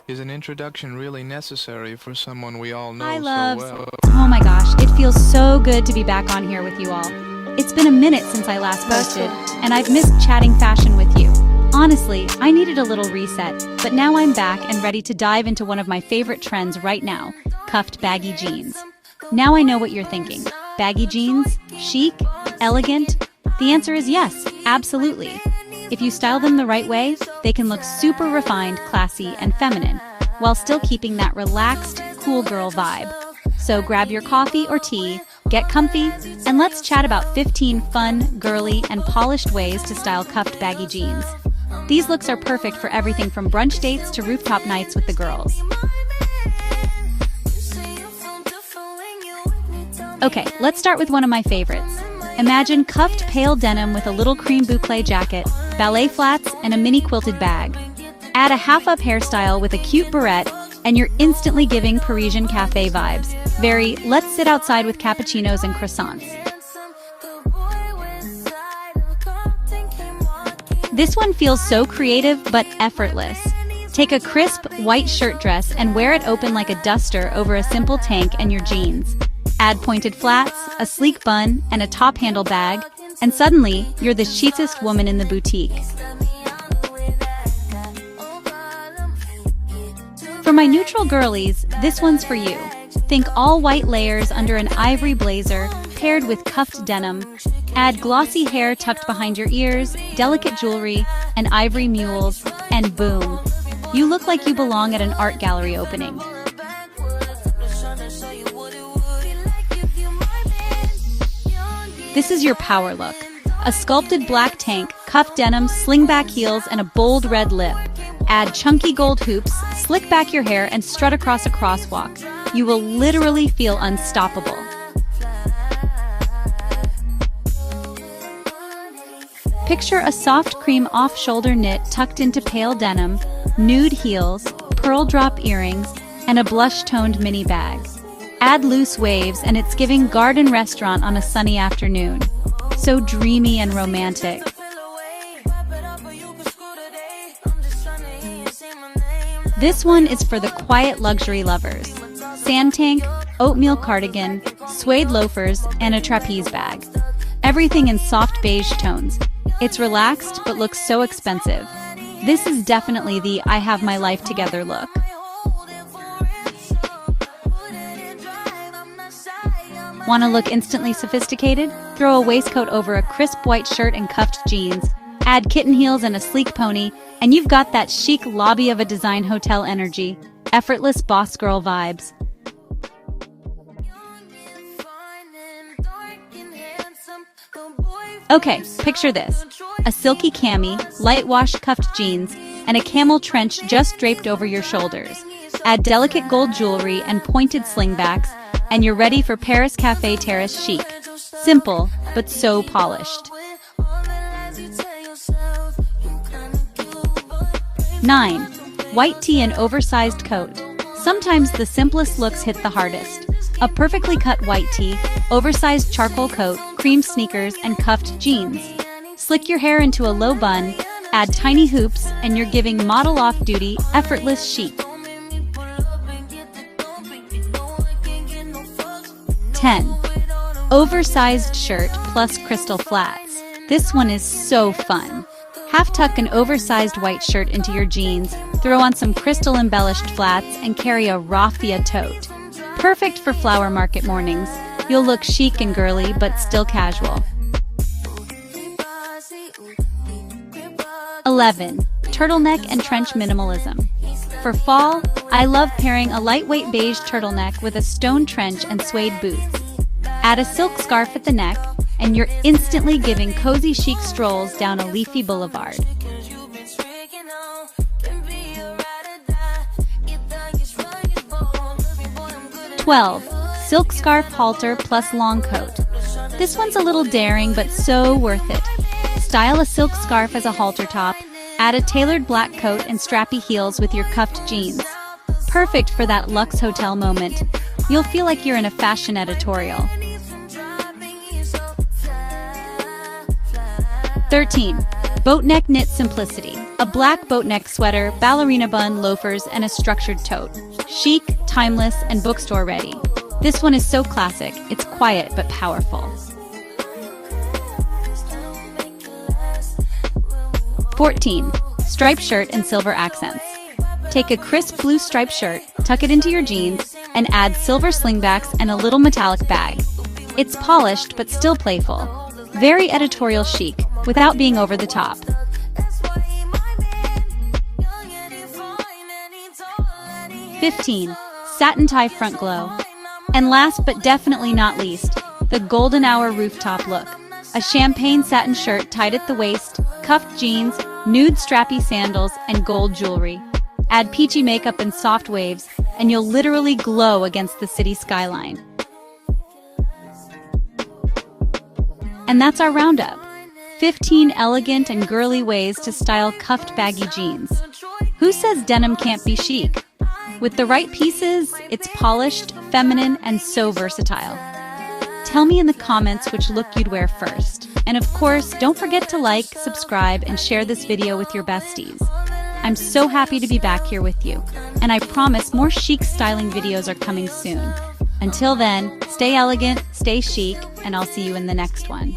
Is an introduction really necessary for someone we all know Hi, so loves. well? Oh my gosh, it feels so good to be back on here with you all. It's been a minute since I last posted, and I've missed chatting fashion with you. Honestly, I needed a little reset, but now I'm back and ready to dive into one of my favorite trends right now, cuffed baggy jeans. Now I know what you're thinking. Baggy jeans? Chic? Elegant? The answer is yes, absolutely. If you style them the right way, they can look super refined, classy, and feminine, while still keeping that relaxed, cool girl vibe. So grab your coffee or tea, get comfy, and let's chat about 15 fun, girly, and polished ways to style cuffed baggy jeans. These looks are perfect for everything from brunch dates to rooftop nights with the girls. Okay, let's start with one of my favorites. Imagine cuffed pale denim with a little cream boucle jacket, ballet flats, and a mini quilted bag. Add a half-up hairstyle with a cute barrette, and you're instantly giving Parisian café vibes. Very, let's sit outside with cappuccinos and croissants. This one feels so creative but effortless. Take a crisp, white shirt dress and wear it open like a duster over a simple tank and your jeans. Add pointed flats, a sleek bun, and a top handle bag, and suddenly, you're the chicest woman in the boutique. For my neutral girlies, this one's for you. Think all white layers under an ivory blazer, paired with cuffed denim. Add glossy hair tucked behind your ears, delicate jewelry, and ivory mules, and boom! You look like you belong at an art gallery opening. This is your power look. A sculpted black tank, cuffed denim, slingback heels, and a bold red lip. Add chunky gold hoops, slick back your hair, and strut across a crosswalk. You will literally feel unstoppable. Picture a soft cream off-shoulder knit tucked into pale denim, nude heels, pearl drop earrings, and a blush-toned mini bag. Add loose waves and it's giving garden restaurant on a sunny afternoon. So dreamy and romantic. This one is for the quiet luxury lovers. Sand tank, oatmeal cardigan, suede loafers, and a trapeze bag. Everything in soft beige tones. It's relaxed but looks so expensive. This is definitely the I have my life together look. Want to look instantly sophisticated? Throw a waistcoat over a crisp white shirt and cuffed jeans. Add kitten heels and a sleek pony, and you've got that chic lobby of a design hotel energy. Effortless boss girl vibes. Okay, picture this. A silky cami, light wash cuffed jeans, and a camel trench just draped over your shoulders. Add delicate gold jewelry and pointed slingbacks, and you're ready for Paris Café Terrace chic. Simple, but so polished. 9. White tee and oversized coat. Sometimes the simplest looks hit the hardest. A perfectly cut white tee, oversized charcoal coat, cream sneakers, and cuffed jeans. Slick your hair into a low bun, add tiny hoops, and you're giving model off-duty, effortless chic. 10. Oversized shirt plus crystal flats. This one is so fun. Half tuck an oversized white shirt into your jeans, throw on some crystal embellished flats, and carry a raffia tote. Perfect for flower market mornings. You'll look chic and girly, but still casual. 11. Turtleneck and trench minimalism. For fall, I love pairing a lightweight beige turtleneck with a stone trench and suede boots. Add a silk scarf at the neck, and you're instantly giving cozy chic strolls down a leafy boulevard. 12. Silk scarf halter plus long coat. This one's a little daring, but so worth it. Style a silk scarf as a halter top, add a tailored black coat and strappy heels with your cuffed jeans. Perfect for that luxe hotel moment. You'll feel like you're in a fashion editorial. 13. Boat neck knit simplicity. A black boat neck sweater, ballerina bun, loafers, and a structured tote. Chic, timeless, and bookstore ready. This one is so classic, it's quiet but powerful. 14. Striped shirt and silver accents. Take a crisp blue striped shirt, tuck it into your jeans, and add silver slingbacks and a little metallic bag. It's polished but still playful. Very editorial chic, without being over the top. 15. Satin tie front glow. And last but definitely not least, the golden hour rooftop look. A champagne satin shirt tied at the waist, cuffed jeans, nude strappy sandals, and gold jewelry. Add peachy makeup and soft waves, and you'll literally glow against the city skyline. And that's our roundup. 15 elegant and girly ways to style cuffed baggy jeans. Who says denim can't be chic? With the right pieces, it's polished, feminine, and so versatile. Tell me in the comments which look you'd wear first. And of course, don't forget to like, subscribe, and share this video with your besties. I'm so happy to be back here with you, and I promise more chic styling videos are coming soon. Until then, stay elegant, stay chic, and I'll see you in the next one.